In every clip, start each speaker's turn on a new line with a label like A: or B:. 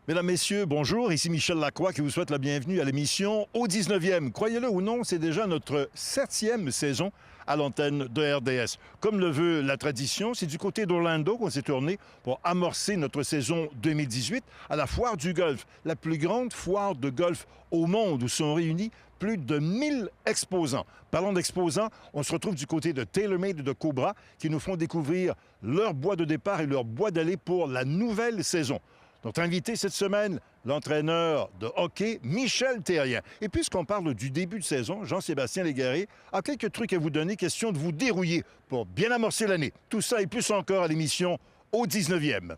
A: Mesdames, Messieurs, bonjour. Ici Michel Lacroix qui vous souhaite la bienvenue à l'émission Au 19e. Croyez-le ou non, c'est déjà notre 7e saison à l'antenne de RDS. Comme le veut la tradition, c'est du côté d'Orlando qu'on s'est tourné pour amorcer notre saison 2018 à la Foire du Golfe, la plus grande foire de golf au monde où sont réunis plus de 1000 exposants. Parlons d'exposants, on se retrouve du côté de TaylorMade et de Cobra qui nous font découvrir leur bois de départ et leur bois d'aller pour la nouvelle saison. Notre invité cette semaine, l'entraîneur de hockey, Michel Therrien. Et puisqu'on parle du début de saison, Jean-Sébastien Légaré a quelques trucs à vous donner, question de vous dérouiller pour bien amorcer l'année. Tout ça et plus encore à l'émission Au 19e.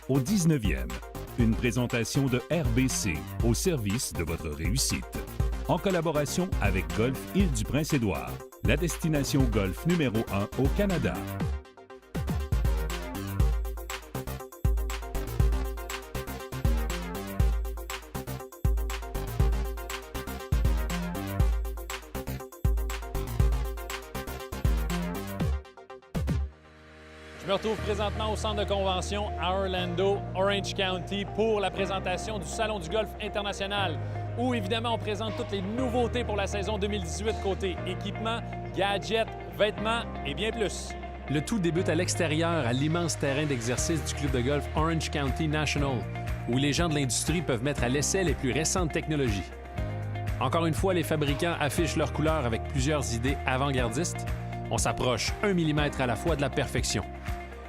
B: Au 19e, une présentation de RBC au service de votre réussite. En collaboration avec Golf Île-du-Prince-Édouard, la destination golf numéro 1 au Canada.
C: Je me retrouve présentement au centre de convention à Orlando, Orange County, pour la présentation du Salon du Golf international, où évidemment on présente toutes les nouveautés pour la saison 2018 côté équipement, gadgets, vêtements et bien plus. Le tout débute à l'extérieur, à l'immense terrain d'exercice du club de golf Orange County National, où les gens de l'industrie peuvent mettre à l'essai les plus récentes technologies. Encore une fois, les fabricants affichent leurs couleurs avec plusieurs idées avant-gardistes. On s'approche 1 millimètre à la fois de la perfection.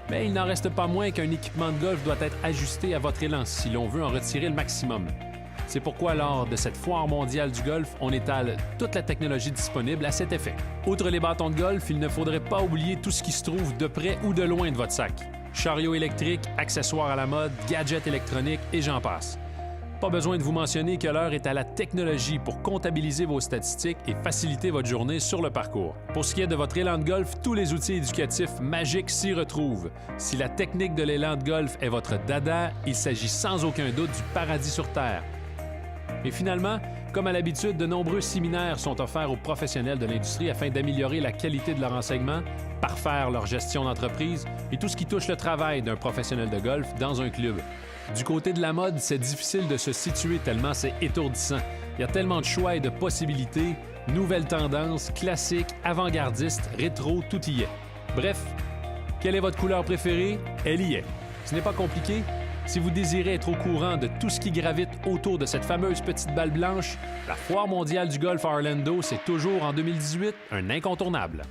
C: Mais il n'en reste pas moins qu'un équipement de golf doit être ajusté à votre élan si l'on veut en retirer le maximum. C'est pourquoi, lors de cette foire mondiale du golf, on étale toute la technologie disponible à cet effet. Outre les bâtons de golf, il ne faudrait pas oublier tout ce qui se trouve de près ou de loin de votre sac. Chariots électriques, accessoires à la mode, gadgets électroniques et j'en passe. Pas besoin de vous mentionner que l'heure est à la technologie pour comptabiliser vos statistiques et faciliter votre journée sur le parcours. Pour ce qui est de votre élan de golf, tous les outils éducatifs magiques s'y retrouvent. Si la technique de l'élan de golf est votre dada, il s'agit sans aucun doute du paradis sur Terre. Et finalement, comme à l'habitude, de nombreux séminaires sont offerts aux professionnels de l'industrie afin d'améliorer la qualité de leur enseignement, parfaire leur gestion d'entreprise et tout ce qui touche le travail d'un professionnel de golf dans un club. Du côté de la mode, c'est difficile de se situer tellement c'est étourdissant. Il y a tellement de choix et de possibilités, nouvelles tendances, classiques, avant-gardistes, rétro, tout y est. Bref, quelle est votre couleur préférée? Elle y est. Ce n'est pas compliqué. Si vous désirez être au courant de tout ce qui gravite autour de cette fameuse petite balle blanche, la Foire mondiale du golf à Orlando, c'est toujours en 2018 un incontournable.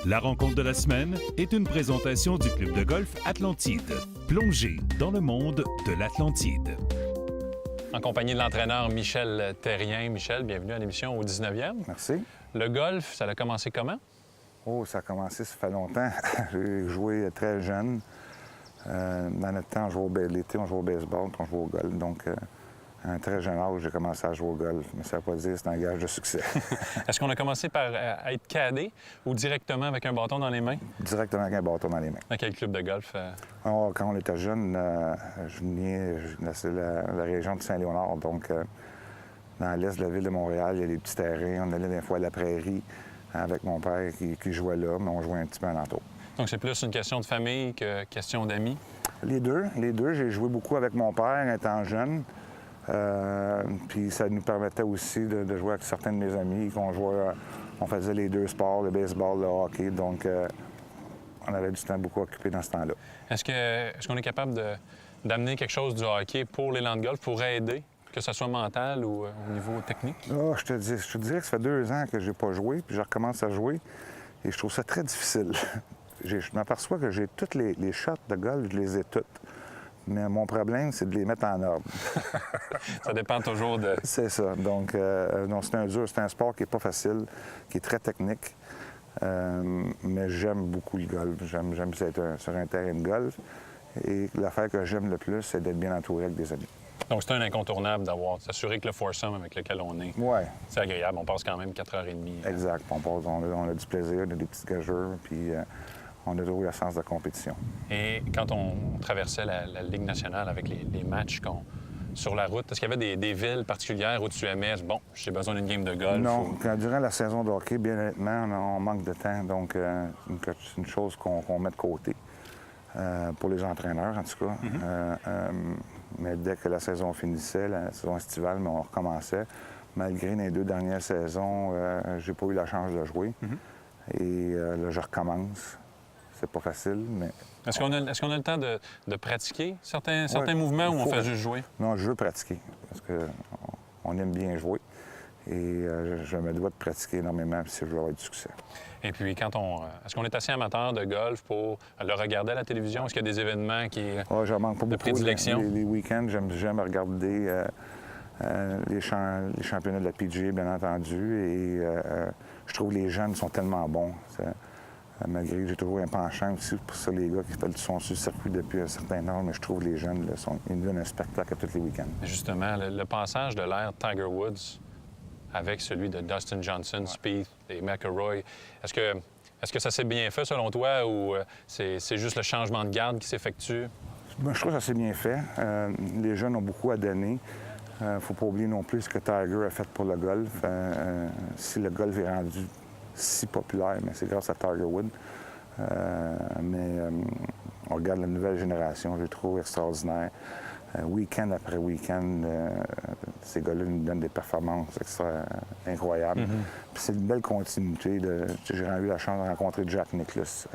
B: La rencontre de la semaine est une présentation du club de golf Atlantide. Plongez dans le monde de l'Atlantide.
C: En compagnie de l'entraîneur Michel Therrien. Michel, bienvenue à l'émission Au 19e.
D: Merci.
C: Le golf, ça a commencé comment?
D: Oh, ça a commencé, ça fait longtemps. J'ai joué très jeune. Dans notre temps, l'été, on jouait au baseball, puis on jouait au golf. Donc, à un très jeune âge, j'ai commencé à jouer au golf. Mais ça ne veut pas dire que c'est un gage de succès.
C: Est-ce qu'on a commencé par être cadé ou directement avec un bâton dans les mains?
D: Directement avec un bâton dans les mains.
C: Dans quel club de golf?
D: Alors, quand on était jeune, je venais de la région de Saint-Léonard. Donc, dans l'est de la ville de Montréal, il y a des petits terrains. On allait des fois à la prairie avec mon père qui jouait là, mais on jouait un petit peu alentour.
C: Donc, c'est plus une question de famille que question d'amis? Les
D: deux. J'ai joué beaucoup avec mon père étant jeune. Puis ça nous permettait aussi de jouer avec certains de mes amis. On faisait les deux sports, le baseball, le hockey. Donc, on avait du temps beaucoup occupé dans ce temps-là.
C: Est-ce qu'on est capable d'amener quelque chose du hockey pour l'élan de golf, pour aider, que ce soit mental ou au niveau technique?
D: Oh, je te dirais que ça fait 2 ans que j'ai pas joué, puis je recommence à jouer. Et je trouve ça très difficile. Je m'aperçois que j'ai toutes les shots de golf, je les ai toutes. Mais mon problème, c'est de les mettre en ordre.
C: Ça dépend toujours de...
D: C'est ça. Donc, c'est un sport qui n'est pas facile, qui est très technique. Mais j'aime beaucoup le golf. J'aime être sur un terrain de golf. Et l'affaire que j'aime le plus, c'est d'être bien entouré avec des amis.
C: Donc, c'est un incontournable s'assurer que le foursome avec lequel on est, c'est agréable. On passe quand même 4h30.
D: Exact. On a du plaisir, on a des petites gageures, puis on a toujours la sens de compétition.
C: Et quand on traversait la Ligue nationale avec les matchs sur la route, est-ce qu'il y avait des villes particulières où tu aimais, bon, j'ai besoin d'une game de golf?
D: Non. Durant la saison de hockey, bien honnêtement, on manque de temps. Donc, c'est une chose qu'on met de côté. Pour les entraîneurs, en tout cas. Mais dès que la saison finissait, la saison estivale, on recommençait. Malgré les 2 dernières saisons, j'ai pas eu la chance de jouer. Et là, je recommence. C'est pas facile, mais...
E: Est-ce qu'on a le temps de pratiquer certains mouvements ou on fait juste jouer?
D: Non, je veux pratiquer, parce qu'on aime bien jouer. Et je me dois de pratiquer énormément si je veux avoir du succès.
E: Et puis, est-ce qu'on est assez amateur de golf pour le regarder à la télévision? Est-ce qu'il y a des événements qui
D: je manque pas
E: de
D: beaucoup.
E: prédilection?
D: Les week-ends, j'aime regarder les championnats de la PGA, bien entendu. Et je trouve que les jeunes sont tellement bons. Malgré que j'ai toujours un penchant aussi pour ça, les gars qui sont sur le circuit depuis un certain âge, mais je trouve que les jeunes, là, ils me donnent un spectacle à tous les week-ends.
E: Justement, le passage de l'ère Tiger Woods avec celui de Dustin Johnson, Spieth et McIlroy, est-ce que ça s'est bien fait selon toi ou c'est juste le changement de garde qui s'effectue?
D: Bien, je trouve que ça s'est bien fait. Les jeunes ont beaucoup à donner. Il ne faut pas oublier non plus ce que Tiger a fait pour le golf. Si le golf est rendu si populaire, mais c'est grâce à Tiger Woods. On regarde la nouvelle génération, je les trouve extraordinaires. Week-end après week-end, ces gars-là nous donnent des performances incroyables. Puis c'est une belle continuité. J'ai eu la chance de rencontrer Jack Nicklaus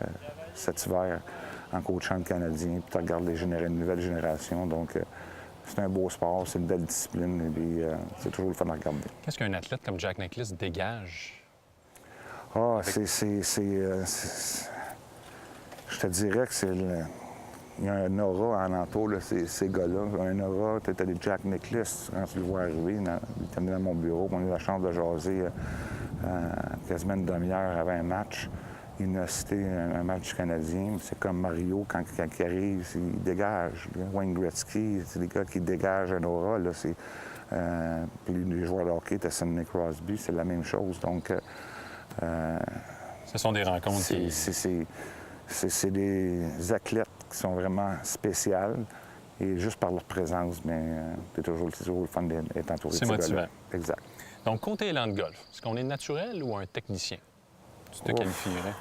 D: cet hiver en coachant le Canadien. Puis tu regardes les nouvelles générations. Donc, c'est un beau sport, c'est une belle discipline. Et puis, c'est toujours le fun à regarder.
E: Qu'est-ce qu'un athlète comme Jack Nicklaus dégage?
D: Ah, je te dirais que il y a un aura en entour, là, ces gars-là. Un aura, tu as des Jack Nicklaus, quand tu le vois arriver, il était venu dans mon bureau, on a eu la chance de jaser quasiment une demi-heure avant un match. Il nous a cité un match du Canadien. C'est comme Mario, quand il arrive, il dégage. Wayne Gretzky, c'est des gars qui dégagent un aura. Là, puis les joueurs de hockey, tu as Sidney Crosby, c'est la même chose. Donc,
E: ce sont des rencontres
D: c'est des athlètes qui sont vraiment spéciales et juste par leur présence, mais c'est toujours le fun d'être entouré de ces
E: motivant.
D: gars-là. Exact.
E: Donc, côté élan de golf, est-ce qu'on est naturel ou un technicien? Tu te qualifierais?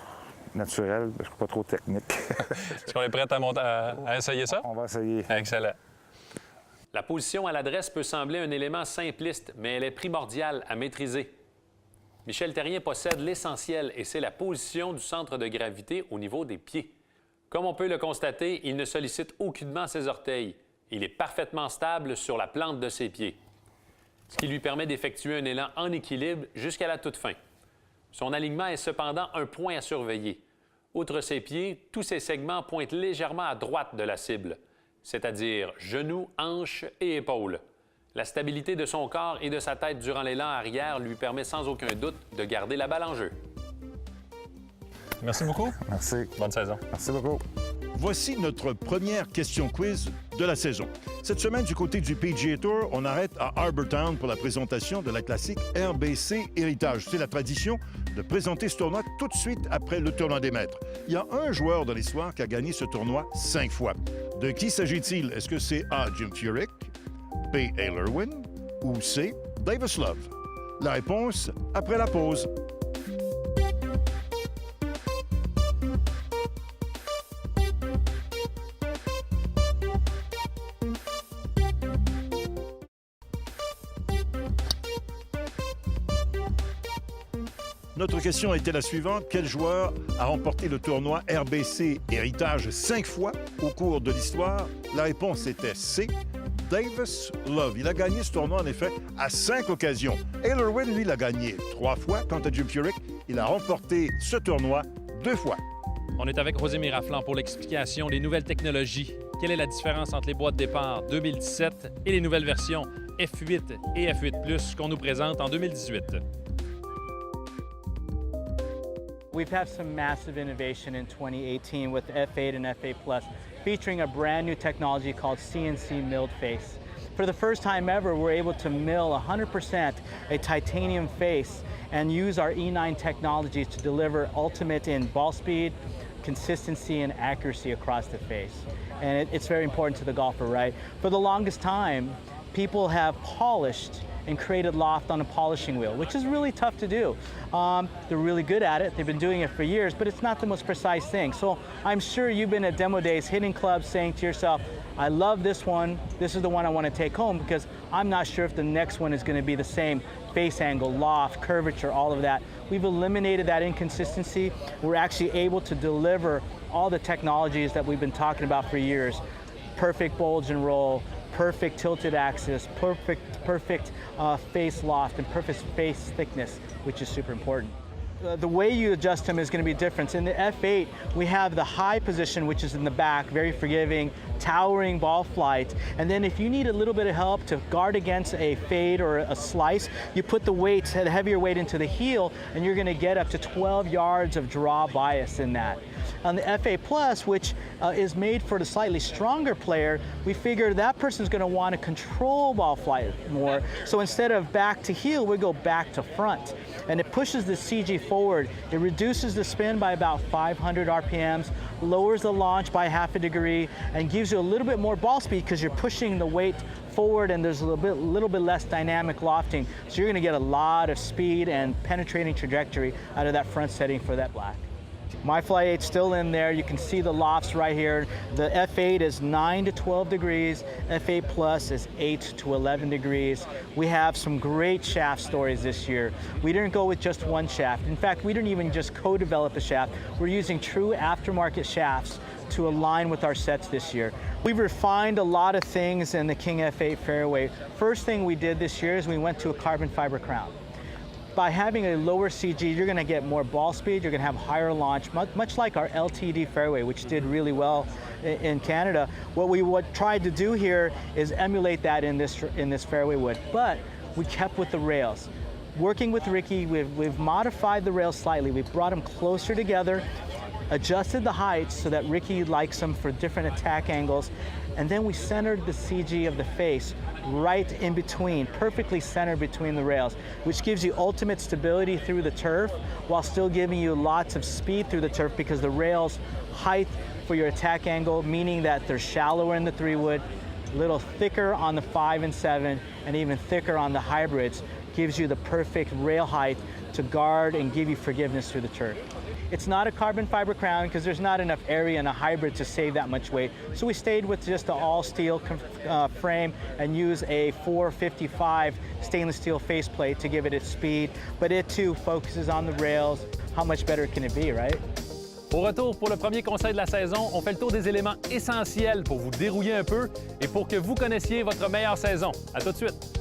D: Naturel, je ne suis pas trop technique.
E: Est-ce qu'on est prêt à essayer ça?
D: On va essayer.
E: Excellent.
C: La position à l'adresse peut sembler un élément simpliste, mais elle est primordiale à maîtriser. Michel Therrien possède l'essentiel et c'est la position du centre de gravité au niveau des pieds. Comme on peut le constater, il ne sollicite aucunement ses orteils. Il est parfaitement stable sur la plante de ses pieds, ce qui lui permet d'effectuer un élan en équilibre jusqu'à la toute fin. Son alignement est cependant un point à surveiller. Outre ses pieds, tous ses segments pointent légèrement à droite de la cible, c'est-à-dire genoux, hanches et épaules. La stabilité de son corps et de sa tête durant l'élan arrière lui permet sans aucun doute de garder la balle en jeu.
E: Merci beaucoup.
D: Merci.
E: Bonne saison.
D: Merci beaucoup.
A: Voici notre première question quiz de la saison. Cette semaine, du côté du PGA Tour, on arrête à Harbour Town pour la présentation de la classique RBC Héritage. C'est la tradition de présenter ce tournoi tout de suite après le tournoi des maîtres. Il y a un joueur de l'histoire qui a gagné ce tournoi 5 fois. De qui s'agit-il? Est-ce que c'est A. Jim Furyk, B. Hale Irwin ou C. Davis Love? La réponse après la pause. Notre question était la suivante. Quel joueur a remporté le tournoi RBC Héritage 5 fois au cours de l'histoire? La réponse était C. Davis Love. Il a gagné ce tournoi, en effet, à 5 occasions. Hale Irwin, lui, l'a gagné 3 fois. Quant à Jim Furyk, il a remporté ce tournoi 2 fois.
C: On est avec José Miraflan pour l'explication des nouvelles technologies. Quelle est la différence entre les boîtes de départ 2017 et les nouvelles versions F8 et F8 + qu'on nous présente en 2018?
F: We've had some massive innovation in 2018 with F8 and F8 Plus, featuring a brand new technology called CNC milled face. For the first time ever, we're able to mill 100% a titanium face and use our E9 technology to deliver ultimate in ball speed, consistency, and accuracy across the face. And it's very important to the golfer, right? For the longest time, people have polished and created loft on a polishing wheel, which is really tough to do. They're really good at it. They've been doing it for years, but it's not the most precise thing. So I'm sure you've been at demo days hitting clubs saying to yourself, I love this one. This is the one I want to take home because I'm not sure if the next one is going to be the same face angle, loft, curvature, all of that. We've eliminated that inconsistency. We're actually able to deliver all the technologies that we've been talking about for years. Perfect bulge and roll, perfect tilted axis, perfect face loft, and perfect face thickness, which is super important. The way you adjust them is going to be different. In the F8, we have the high position, which is in the back, very forgiving, towering ball flight. And then if you need a little bit of help to guard against a fade or a slice, you put the weight, the heavier weight into the heel, and you're going to get up to 12 yards of draw bias in that. On the F8 Plus, which is made for the slightly stronger player, we figured that person's going to want to control ball flight more. So instead of back to heel, we go back to front. And it pushes the CG forward. It reduces the spin by about 500 RPMs, lowers the launch by half a degree, and gives you a little bit more ball speed because you're pushing the weight forward and there's a little bit less dynamic lofting. So you're going to get a lot of speed and penetrating trajectory out of that front setting for that black. My Fly 8's still in there. You can see the lofts right here. The F8 is 9 to 12 degrees. F8 Plus is 8 to 11 degrees. We have some great shaft stories this year. We didn't go with just one shaft. In fact, we didn't even just co-develop a shaft. We're using true aftermarket shafts to align with our sets this year. We've refined a lot of things in the King F8 fairway. First thing we did this year is we went to a carbon fiber crown. By having a lower CG, you're going to get more ball speed, you're going to have higher launch, much like our LTD fairway, which did really well in Canada. What we tried to do here is emulate that in this fairway wood, but we kept with the rails. Working with Ricky, we've modified the rails slightly. We've brought them closer together, adjusted the heights so that Ricky likes them for different attack angles, and then we centered the CG of the face right in between, perfectly centered between the rails, which gives you ultimate stability through the turf while still giving you lots of speed through the turf because the rails height for your attack angle, meaning that they're shallower in the 3-wood, a little thicker on the 5 and 7, and even thicker on the hybrids, gives you the perfect rail height to guard and give you forgiveness through the turf. It's not a carbon fiber crown because there's not enough area in a hybrid to save that much weight. So we stayed with just the all steel frame and use a 455 stainless steel faceplate to give it its speed. But it too focuses on the rails. How much better can it be, right?
C: Au retour, pour le premier conseil de la saison, on fait le tour des éléments essentiels pour vous dérouiller un peu et pour que vous connaissiez votre meilleure saison. À tout de suite!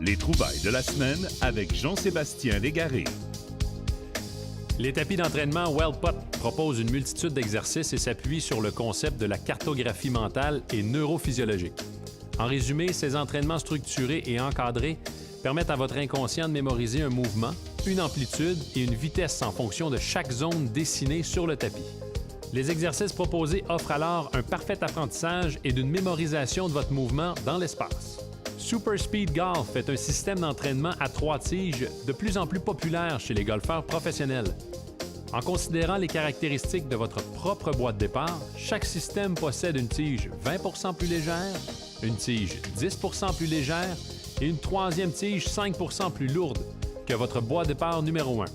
B: Les trouvailles de la semaine avec Jean-Sébastien Légaré.
C: Les tapis d'entraînement WellPut proposent une multitude d'exercices et s'appuient sur le concept de la cartographie mentale et neurophysiologique. En résumé, ces entraînements structurés et encadrés permettent à votre inconscient de mémoriser un mouvement, une amplitude et une vitesse en fonction de chaque zone dessinée sur le tapis. Les exercices proposés offrent alors un parfait apprentissage et d'une mémorisation de votre mouvement dans l'espace. Super Speed Golf est un système d'entraînement à 3 tiges de plus en plus populaire chez les golfeurs professionnels. En considérant les caractéristiques de votre propre boîte de départ, chaque système possède une tige 20 % plus légère, une tige 10 % plus légère et une troisième tige 5 % plus lourde que votre boîte de départ numéro 1.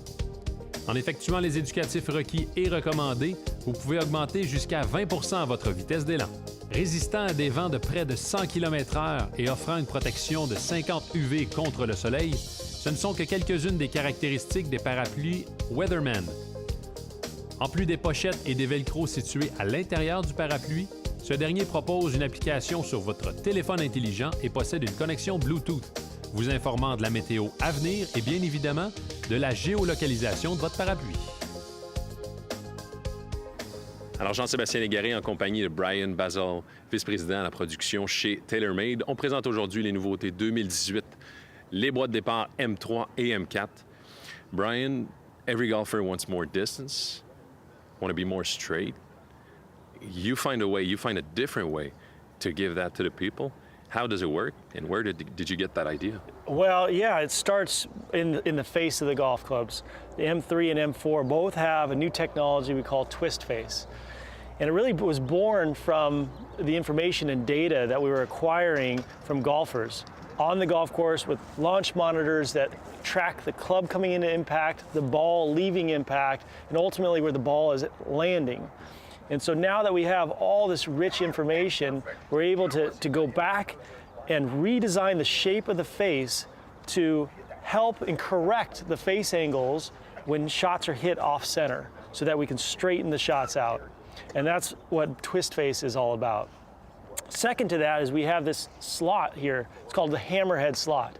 C: En effectuant les éducatifs requis et recommandés, vous pouvez augmenter jusqu'à 20 % votre vitesse d'élan. Résistant à des vents de près de 100 km/h et offrant une protection de 50 UV contre le soleil, ce ne sont que quelques-unes des caractéristiques des parapluies Weatherman. En plus des pochettes et des velcros situés à l'intérieur du parapluie, ce dernier propose une application sur votre téléphone intelligent et possède une connexion Bluetooth, vous informant de la météo à venir et bien évidemment de la géolocalisation de votre parapluie.
E: Alors, Jean-Sébastien Légaré, en compagnie de Brian Bazell, vice-président à la production chez TaylorMade. On présente aujourd'hui les nouveautés 2018, les boîtes de départ M3 et M4. Brian, every golfer wants more distance, want to be more straight. You find a different way to give that to the people.
G: How does it work, and where did you get that idea?
H: Well, yeah, it starts in the face of the golf clubs. The M3 and M4 both have a new technology we call twist face. And it really was born from the information and data that we were acquiring from golfers on the golf course with launch monitors that track the club coming into impact, the ball leaving impact, and ultimately where the ball is landing. And so now that we have all this rich information, we're able to go back and redesign the shape of the face to help and correct the face angles when shots are hit off center so that we can straighten the shots out. And that's what twist face is all about. Second to that is we have this slot here. It's called the hammerhead slot.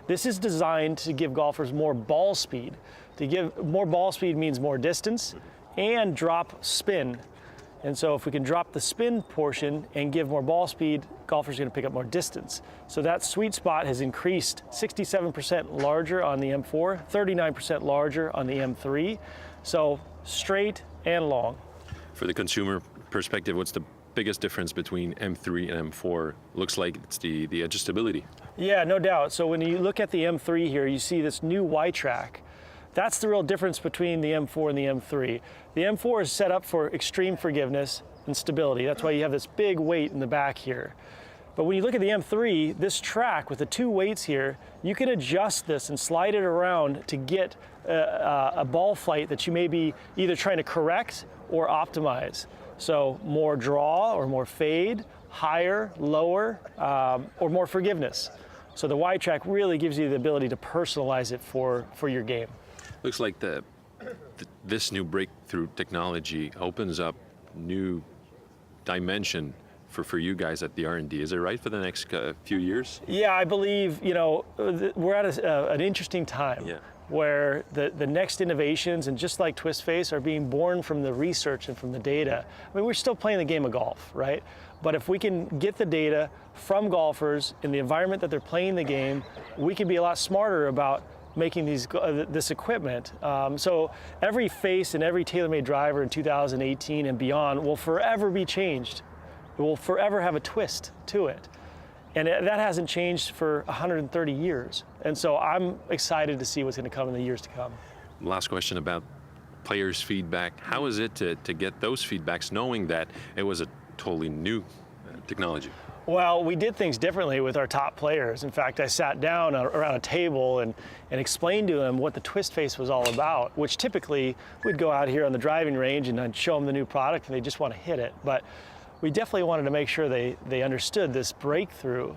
H: This is designed to give golfers more ball speed. To give more ball speed means more distance and drop spin. And so if we can drop the spin portion and give more ball speed, golfers are going to pick up more distance. So that sweet spot has increased 67% larger on the M4, 39% larger on the M3. So straight and long.
G: For the consumer perspective, what's the biggest difference between M3 and M4? Looks like it's the adjustability.
H: Yeah, no doubt. So when you look at the M3 here, you see this new Y-Track. That's the real difference between the M4 and the M3. The M4 is set up for extreme forgiveness and stability. That's why you have this big weight in the back here. But when you look at the M3, this track with the two weights here, you can adjust this and slide it around to get a ball flight that you may be either trying to correct or optimize. So more draw or more fade, higher, lower, or more forgiveness. So the Y-Track really gives you the ability to personalize it for your game.
G: Looks like this new breakthrough technology opens up new dimension for you guys at the R&D. Is it right for the next few years?
H: Yeah, I believe, we're at an interesting time. Yeah. Where the next innovations, and just like twist face, are being born from the research and from the data. I mean, we're still playing the game of golf, right? But if we can get the data from golfers in the environment that they're playing the game, we can be a lot smarter about making this equipment. So every face and every TaylorMade driver in 2018 and beyond will forever be changed. It will forever have a twist to it. And that hasn't changed for 130 years. And so I'm excited to see what's going to come in the years to come.
G: Last question about players' feedback. How is it to get those feedbacks knowing that it was a totally new technology?
H: Well, we did things differently with our top players. In fact, I sat down around a table and explained to them what the twist face was all about, which typically we'd go out here on the driving range and I'd show them the new product and they just want to hit it. But we definitely wanted to make sure they understood this breakthrough.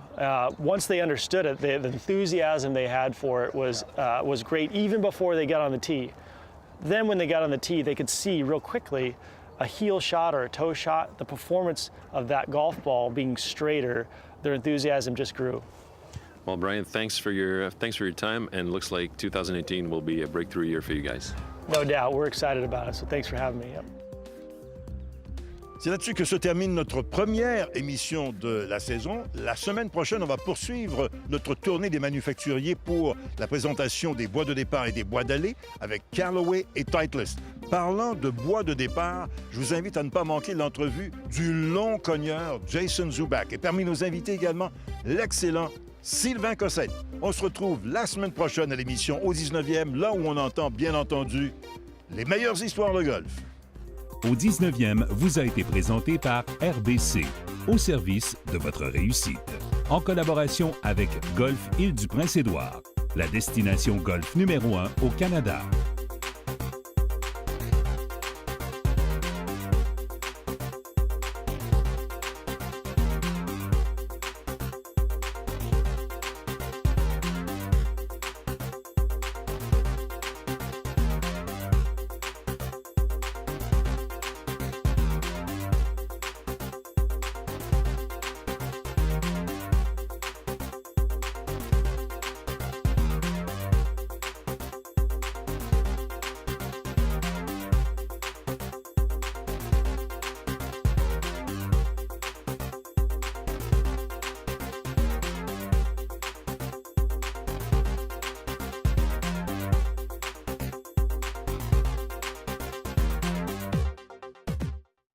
H: Once they understood it, the enthusiasm they had for it was great even before they got on the tee. Then when they got on the tee, they could see real quickly a heel shot or a toe shot, the performance of that golf ball being straighter. Their enthusiasm just grew.
G: Well, Brian, thanks for your time, and looks like 2018 will be a breakthrough year for you guys.
H: No doubt, we're excited about it, so thanks for having me. Yep.
A: C'est là-dessus que se termine notre première émission de la saison. La semaine prochaine, on va poursuivre notre tournée des manufacturiers pour la présentation des bois de départ et des bois d'allée avec Callaway et Titleist. Parlant de bois de départ, je vous invite à ne pas manquer l'entrevue du long cogneur Jason Zuback. Et parmi nos invités également, l'excellent Sylvain Cossette. On se retrouve la semaine prochaine à l'émission au 19e, là où on entend bien entendu les meilleures histoires de golf.
B: Au 19e vous a été présenté par RBC, au service de votre réussite. En collaboration avec Golf Île-du-Prince-Édouard, la destination golf numéro 1 au Canada.